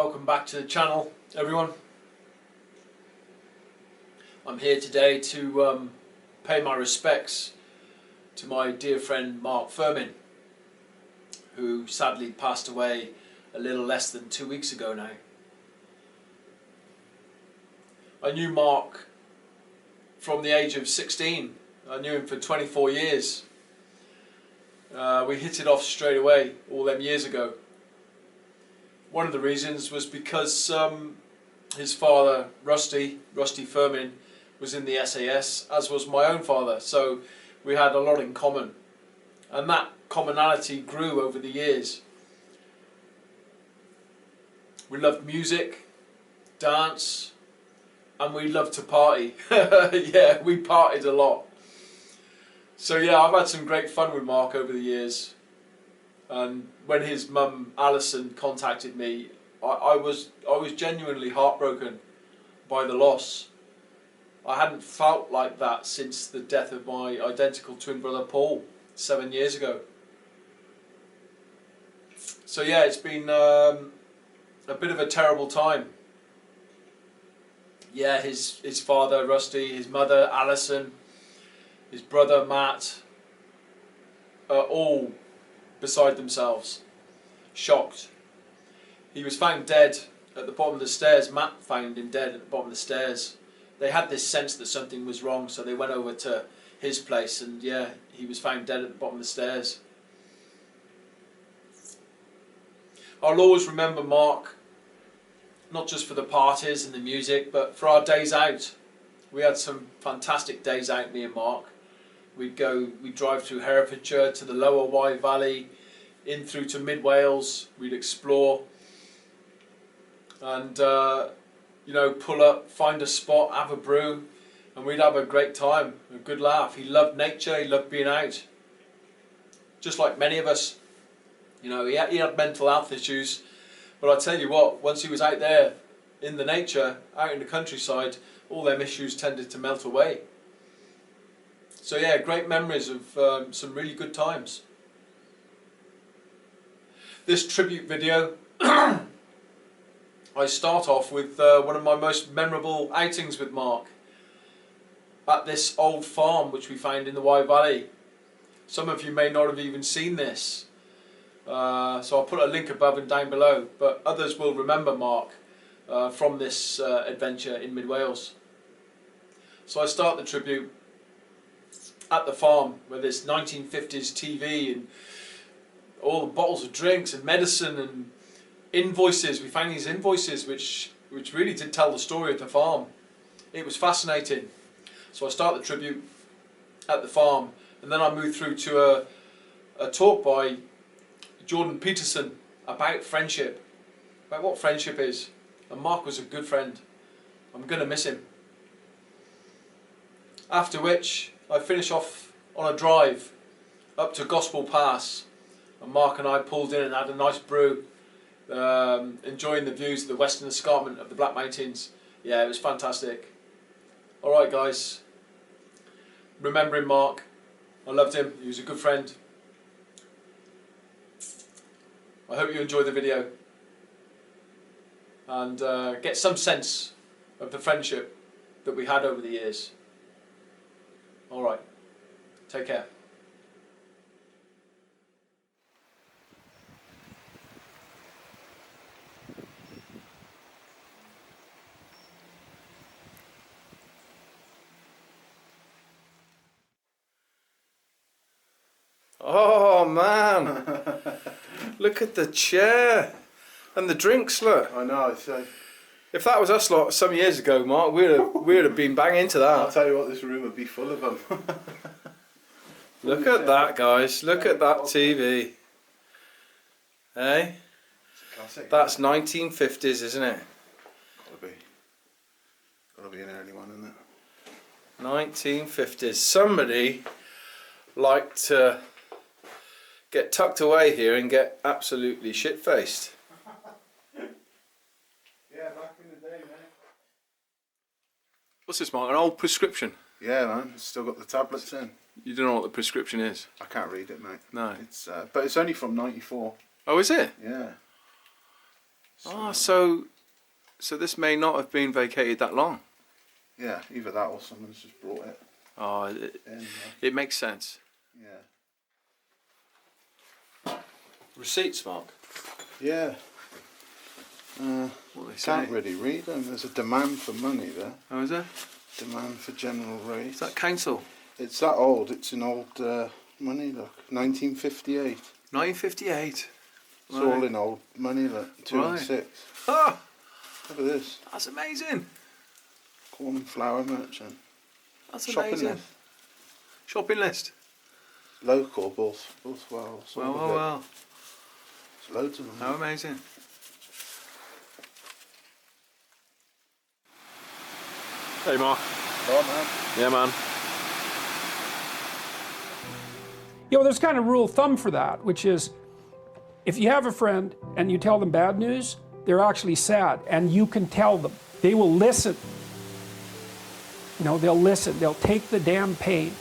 welcome back to the channel, everyone. I'm here today to pay my respects to my dear friend Mark Firmin, who sadly passed away a little less than 2 weeks ago now. I knew Mark from the age of 16. I knew him for 24 years. We hit it off straight away all them years ago. One of the reasons was because his father, Rusty Ferman, was in the SAS, as was my own father, so we had a lot in common. And that commonality grew over the years. We loved music, dance, and we loved to party. Yeah, we partied a lot. So yeah, I've had some great fun with Mark over the years. And when his mum Alison contacted me, I was genuinely heartbroken by the loss. I hadn't felt like that since the death of my identical twin brother Paul 7 years ago. So yeah, it's been a bit of a terrible time. Yeah, his father Rusty, his mother Alison, his brother Matt are all beside themselves, shocked. He was found dead at the bottom of the stairs. Matt found him dead at the bottom of the stairs. They had this sense that something was wrong, so they went over to his place, and yeah, he was found dead at the bottom of the stairs. I'll always remember Mark, not just for the parties and the music, but for our days out. We had some fantastic days out, me and Mark. We'd drive through Herefordshire to the lower Wye Valley, in through to mid Wales. We'd explore and you know, pull up, find a spot, have a brew, and we'd have a great time, a good laugh. He loved nature, he loved being out, just like many of us. You know, he had mental health issues, but I tell you what, once he was out there in the nature, out in the countryside, all them issues tended to melt away. So yeah, great memories of some really good times. This tribute video, I start off with one of my most memorable outings with Mark at this old farm which we found in the Wye Valley. Some of you may not have even seen this, so I'll put a link above and down below, but others will remember Mark from this adventure in mid Wales. So I start the tribute at the farm where there's 1950s TV and all the bottles of drinks and medicine and invoices. We found these invoices which really did tell the story of the farm. It was fascinating. So I start the tribute at the farm, and then I move through to a talk by Jordan Peterson about friendship, about what friendship is. And Mark was a good friend. I'm going to miss him. After which I finish off on a drive up to Gospel Pass, and Mark and I pulled in and had a nice brew, enjoying the views of the western escarpment of the Black Mountains. Yeah, it was fantastic. Alright guys, remembering Mark, I loved him, he was a good friend. I hope you enjoy the video and get some sense of the friendship that we had over the years. Alright, take care. Oh man, look at the chair and the drinks, look. I know, so if that was us lot some years ago, Mark, we'd have been banging into that. I'll tell you what, this room would be full of them. Look at that, guys, look at that TV. Hey? Classic. That's 1950s, isn't it? Gotta be an early one, isn't it? 1950s. Somebody liked to get tucked away here and get absolutely shit-faced. Yeah, back in the day, man. What's this, Mark? An old prescription? Yeah, man. Still got the tablets in. You don't know what the prescription is? I can't read it, mate. No. It's but it's only from '94. Oh, is it? Yeah. Oh, so this may not have been vacated that long. Yeah, either that or someone's just brought it Oh, in. it makes sense. Yeah. Receipts, Mark. Yeah. What they Can't say? really read them. There's a demand for money there. Oh, is there? Demand for general rates. Is that council? It's that old. It's an old money, look. 1958. 958. It's all in old money, look. 2 and Right. 6. Oh, Look at this. that's amazing. Corn and flour merchant. That's Shopping amazing. list. Shopping list. Local, both well. Sort Well, of well, it. well. There's loads of them. How amazing. Hey, Mark. Oh, man. Yeah, man. You know, there's kind of rule of thumb for that, which is if you have a friend and you tell them bad news, they're actually sad, and you can tell them. They will listen. You know, they'll listen. They'll take the damn pain,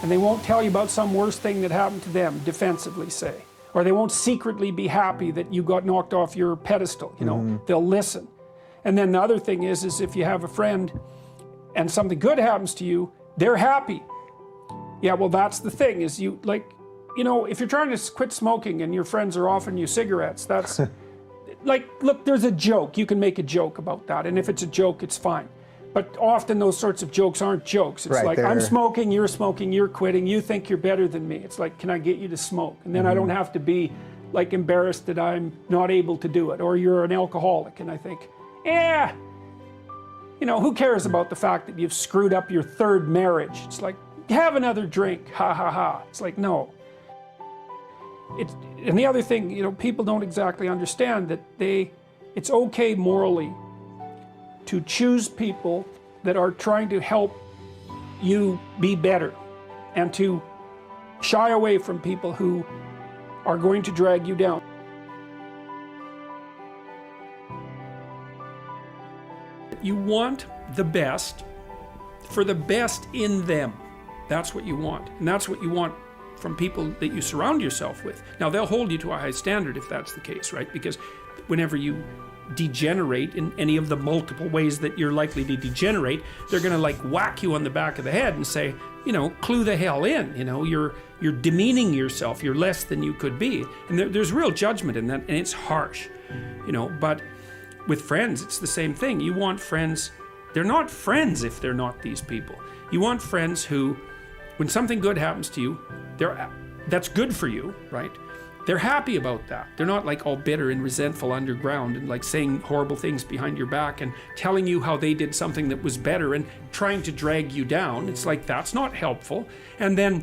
and they won't tell you about some worse thing that happened to them, defensively, say. Or they won't secretly be happy that you got knocked off your pedestal, you know. They'll listen. And then the other thing is if you have a friend and something good happens to you, they're happy. Yeah, well, that's the thing, is you, like, you know, if you're trying to quit smoking and your friends are offering you cigarettes, that's, like, look, there's a joke. You can make a joke about that, and if it's a joke, it's fine. But often those sorts of jokes aren't jokes. It's Right, like, they're- I'm smoking, you're quitting, you think you're better than me. It's like, can I get you to smoke? And then I don't have to be, like, embarrassed that I'm not able to do it. Or you're an alcoholic, and I think, yeah, you know, who cares about the fact that you've screwed up your third marriage? It's like, have another drink, ha ha ha. It's like, no. And the other thing, you know, people don't exactly understand that it's okay morally to choose people that are trying to help you be better, and to shy away from people who are going to drag you down. You want the best for the best in them. That's what you want. And that's what you want from people that you surround yourself with. Now, they'll hold you to a high standard if that's the case, right? Because whenever you degenerate in any of the multiple ways that you're likely to degenerate, they're going to like whack you on the back of the head and say, you know, clue the hell in. You know, you're demeaning yourself. You're less than you could be. And there's real judgment in that, and it's harsh, you know. But with friends, it's the same thing. You want friends. They're not friends if they're not these people. You want friends who, when something good happens to you, that's good for you, right? They're happy about that. They're not like all bitter and resentful underground and like saying horrible things behind your back and telling you how they did something that was better and trying to drag you down. It's like, that's not helpful. And then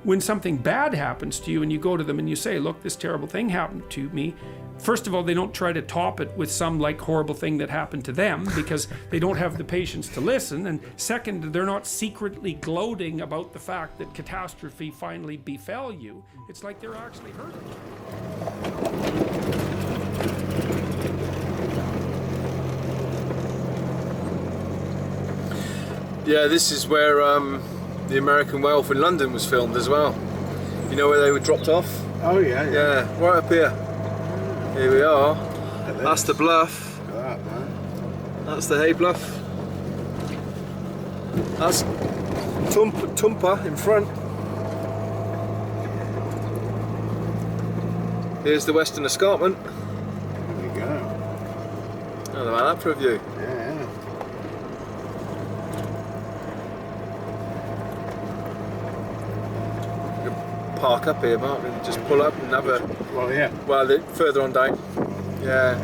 when something bad happens to you and you go to them and you say, look, this terrible thing happened to me. First of all, they don't try to top it with some like horrible thing that happened to them, because they don't have the patience to listen. And second, they're not secretly gloating about the fact that catastrophe finally befell you. It's like they're actually hurting. Yeah, this is where the American Werewolf in London was filmed as well. You know where they were dropped off? Oh, yeah. Yeah, right up here. Here we are. That's the bluff. Look at that, man. That's the hay bluff. That's Tumpa in front. Here's the Western Escarpment. There we go. How about that for a view? Yeah. You can park up here, Mark, and just pull up and have a. Well, yeah. Well, further on down. Yeah.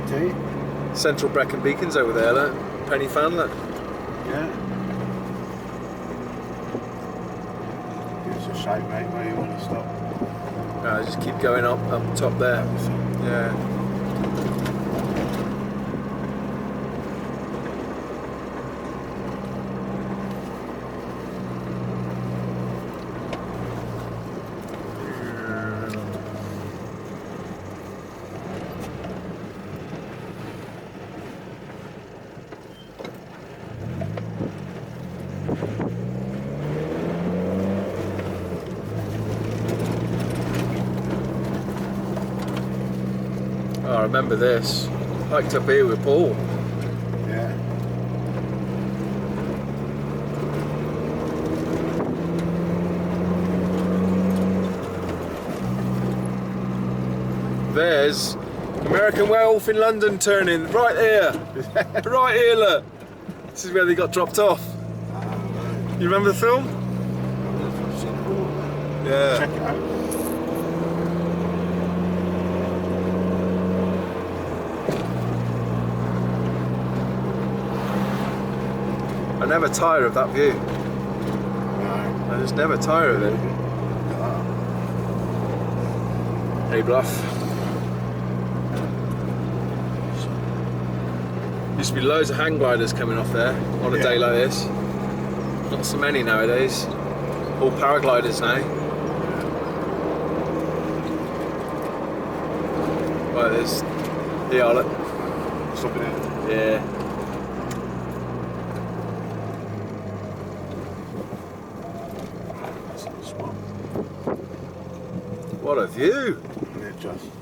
Tea. Central Brecon Beacons over there, look. Penny Fan, look. Yeah. Give us a shout, mate, where you want to stop. Just keep going up top there. Yeah. I remember this. Hiked up here with Paul. Yeah. There's American Werewolf in London turning right here. Right here, look. This is where they got dropped off. You remember the film? Yeah. Check it out. I never tire of that view. No. I just never tire of it. Hey, Bluff. Used to be loads of hang gliders coming off there on a Yeah. day like this. Not so many nowadays. All paragliders now. Right, there's the outlet. Stopping in. Yeah. That's the spot. What a view! Yeah, just.